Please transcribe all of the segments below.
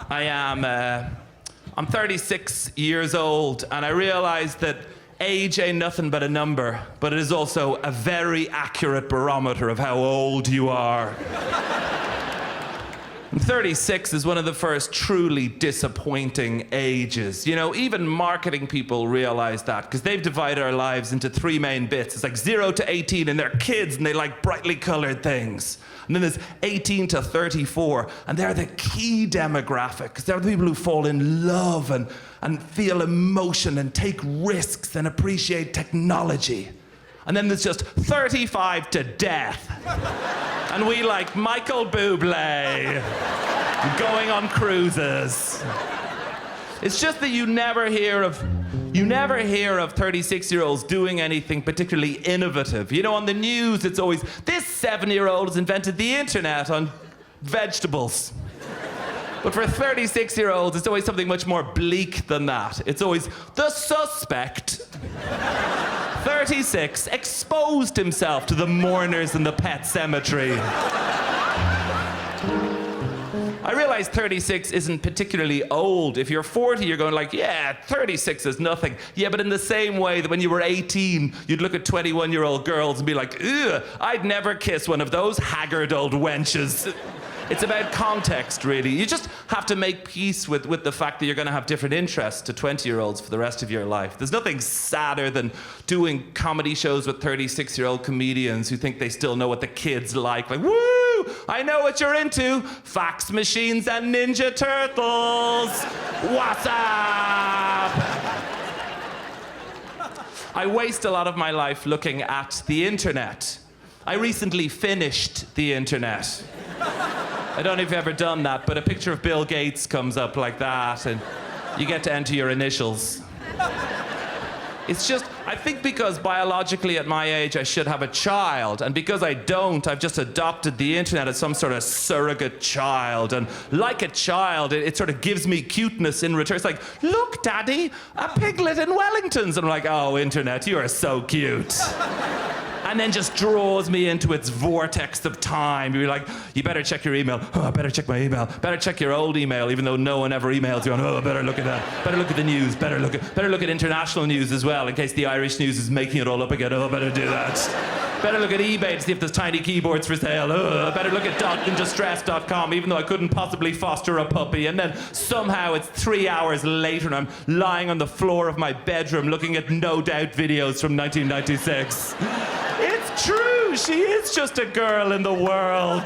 I'm 36 years old, and I realize that age ain't nothing but a number, but it is also a very accurate barometer of how old you are. 36 is one of the first truly disappointing ages. You know, even marketing people realize that, because they've divided our lives into three main bits. It's like 0 to 18, and they're kids, and they like brightly colored things. And then there's 18 to 34, and they're the key demographic, because they're the people who fall in love and feel emotion and take risks and appreciate technology. And then there's just 35 to death. And we like Michael Bublé going on cruises. It's just that you never hear of 36-year-olds doing anything particularly innovative. You know, on the news, it's always, this 7-year-old has invented the internet on vegetables. But for 36-year-olds, it's always something much more bleak than that. It's always, the suspect, 36, exposed himself to the mourners in the pet cemetery. I realize 36 isn't particularly old. If you're 40, you're going like, yeah, 36 is nothing. Yeah, but in the same way that when you were 18, you'd look at 21-year-old girls and be like, ugh, I'd never kiss one of those haggard old wenches. It's about context, really. You just have to make peace with the fact that you're going to have different interests to 20-year-olds for the rest of your life. There's nothing sadder than doing comedy shows with 36-year-old comedians who think they still know what the kids like. Like, woo! I know what you're into. Fax machines and Ninja Turtles. What's up? I waste a lot of my life looking at the internet. I recently finished the internet. I don't know if you've ever done that, but a picture of Bill Gates comes up like that, and you get to enter your initials. It's just, I think because biologically at my age I should have a child, and because I don't, I've just adopted the internet as some sort of surrogate child. And like a child, it sort of gives me cuteness in return. It's like, look, Daddy, a piglet in Wellingtons. And I'm like, oh, internet, you are so cute. And then just draws me into its vortex of time. You're like, you better check your email. Oh, I better check my email. Better check your old email, even though no one ever emails you. Oh, I better look at that. Better look at the news. Better look at international news as well, in case the Irish news is making it all up again. Oh, better do that. Better look at eBay to see if there's tiny keyboards for sale. Oh, better look at dotanddistress.com, even though I couldn't possibly foster a puppy. And then somehow it's 3 hours later and I'm lying on the floor of my bedroom looking at No Doubt videos from 1996. It's true, she is just a girl in the world.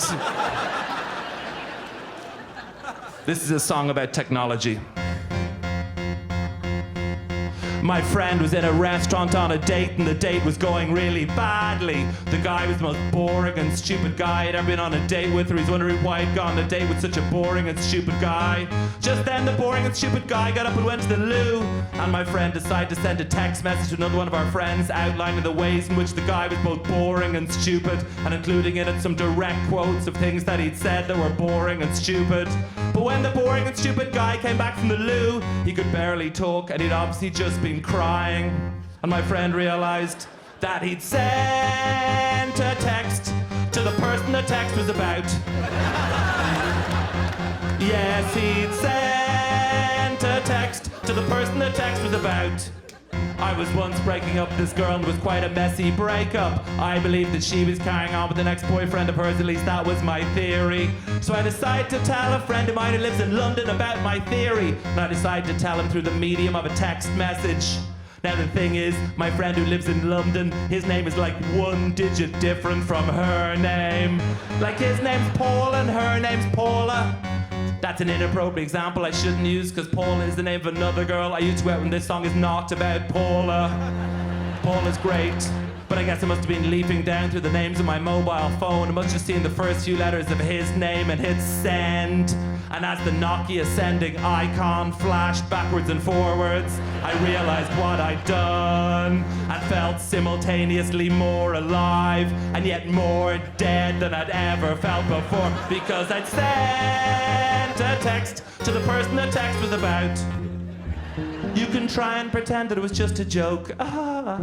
This is a song about technology. My friend was in a restaurant on a date, and the date was going really badly. The guy was the most boring and stupid guy I'd ever been on a date with, or he's wondering why he'd gone on a date with such a boring and stupid guy. Just then, the boring and stupid guy got up and went to the loo, and my friend decided to send a text message to another one of our friends outlining the ways in which the guy was both boring and stupid, and including in it some direct quotes of things that he'd said that were boring and stupid. But when the boring and stupid guy came back from the loo, he could barely talk, and he'd obviously just been crying. And my friend realized that he'd sent a text to the person the text was about. Yes, he'd sent a text to the person the text was about. I was once breaking up with this girl, and it was quite a messy breakup. I believed that she was carrying on with the next boyfriend of hers, at least that was my theory. So I decided to tell a friend of mine who lives in London about my theory. And I decided to tell him through the medium of a text message. Now the thing is, my friend who lives in London, his name is like 1 digit different from her name. Like his name's Paul and her name's Paula. That's an inappropriate example I shouldn't use, because Paula is the name of another girl I used to go out when this song is not about Paula. Paula's great, but I guess I must have been leaping down through the names of my mobile phone. I must have seen the first few letters of his name and hit send. And as the Nokia sending icon flashed backwards and forwards, I realized what I'd done and felt simultaneously more alive and yet more dead than I'd ever felt before, because I'd sent a text to the person the text was about. You can try and pretend that it was just a joke. That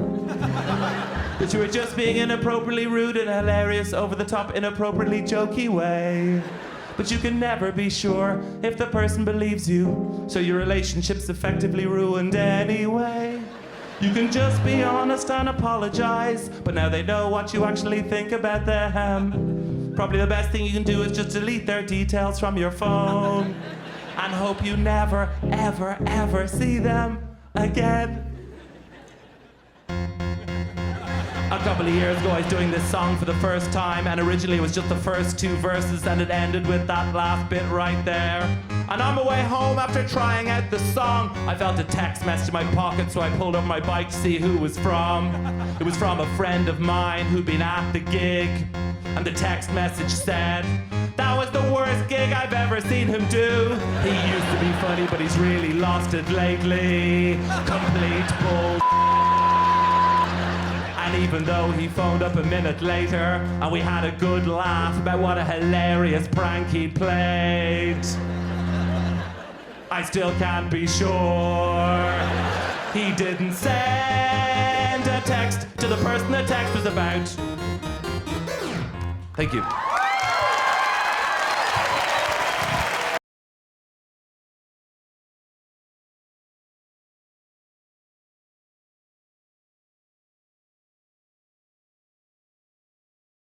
you were just being inappropriately rude in a hilarious, over-the-top, inappropriately jokey way. But you can never be sure if the person believes you, so your relationship's effectively ruined anyway. You can just be honest and apologize, but now they know what you actually think about them. Probably the best thing you can do is just delete their details from your phone and hope you never, ever, ever see them again. A couple of years ago, I was doing this song for the first time, and originally it was just the first 2 verses, and it ended with that last bit right there. And on my way home after trying out the song, I felt a text message in my pocket, so I pulled up my bike to see who it was from. It was from a friend of mine who'd been at the gig, and the text message said, "That was the worst gig I've ever seen him do. He used to be funny, but he's really lost it lately. Complete bull." And even though he phoned up a minute later and we had a good laugh about what a hilarious prank he'd played, I still can't be sure he didn't send a text to the person the text was about. Thank you.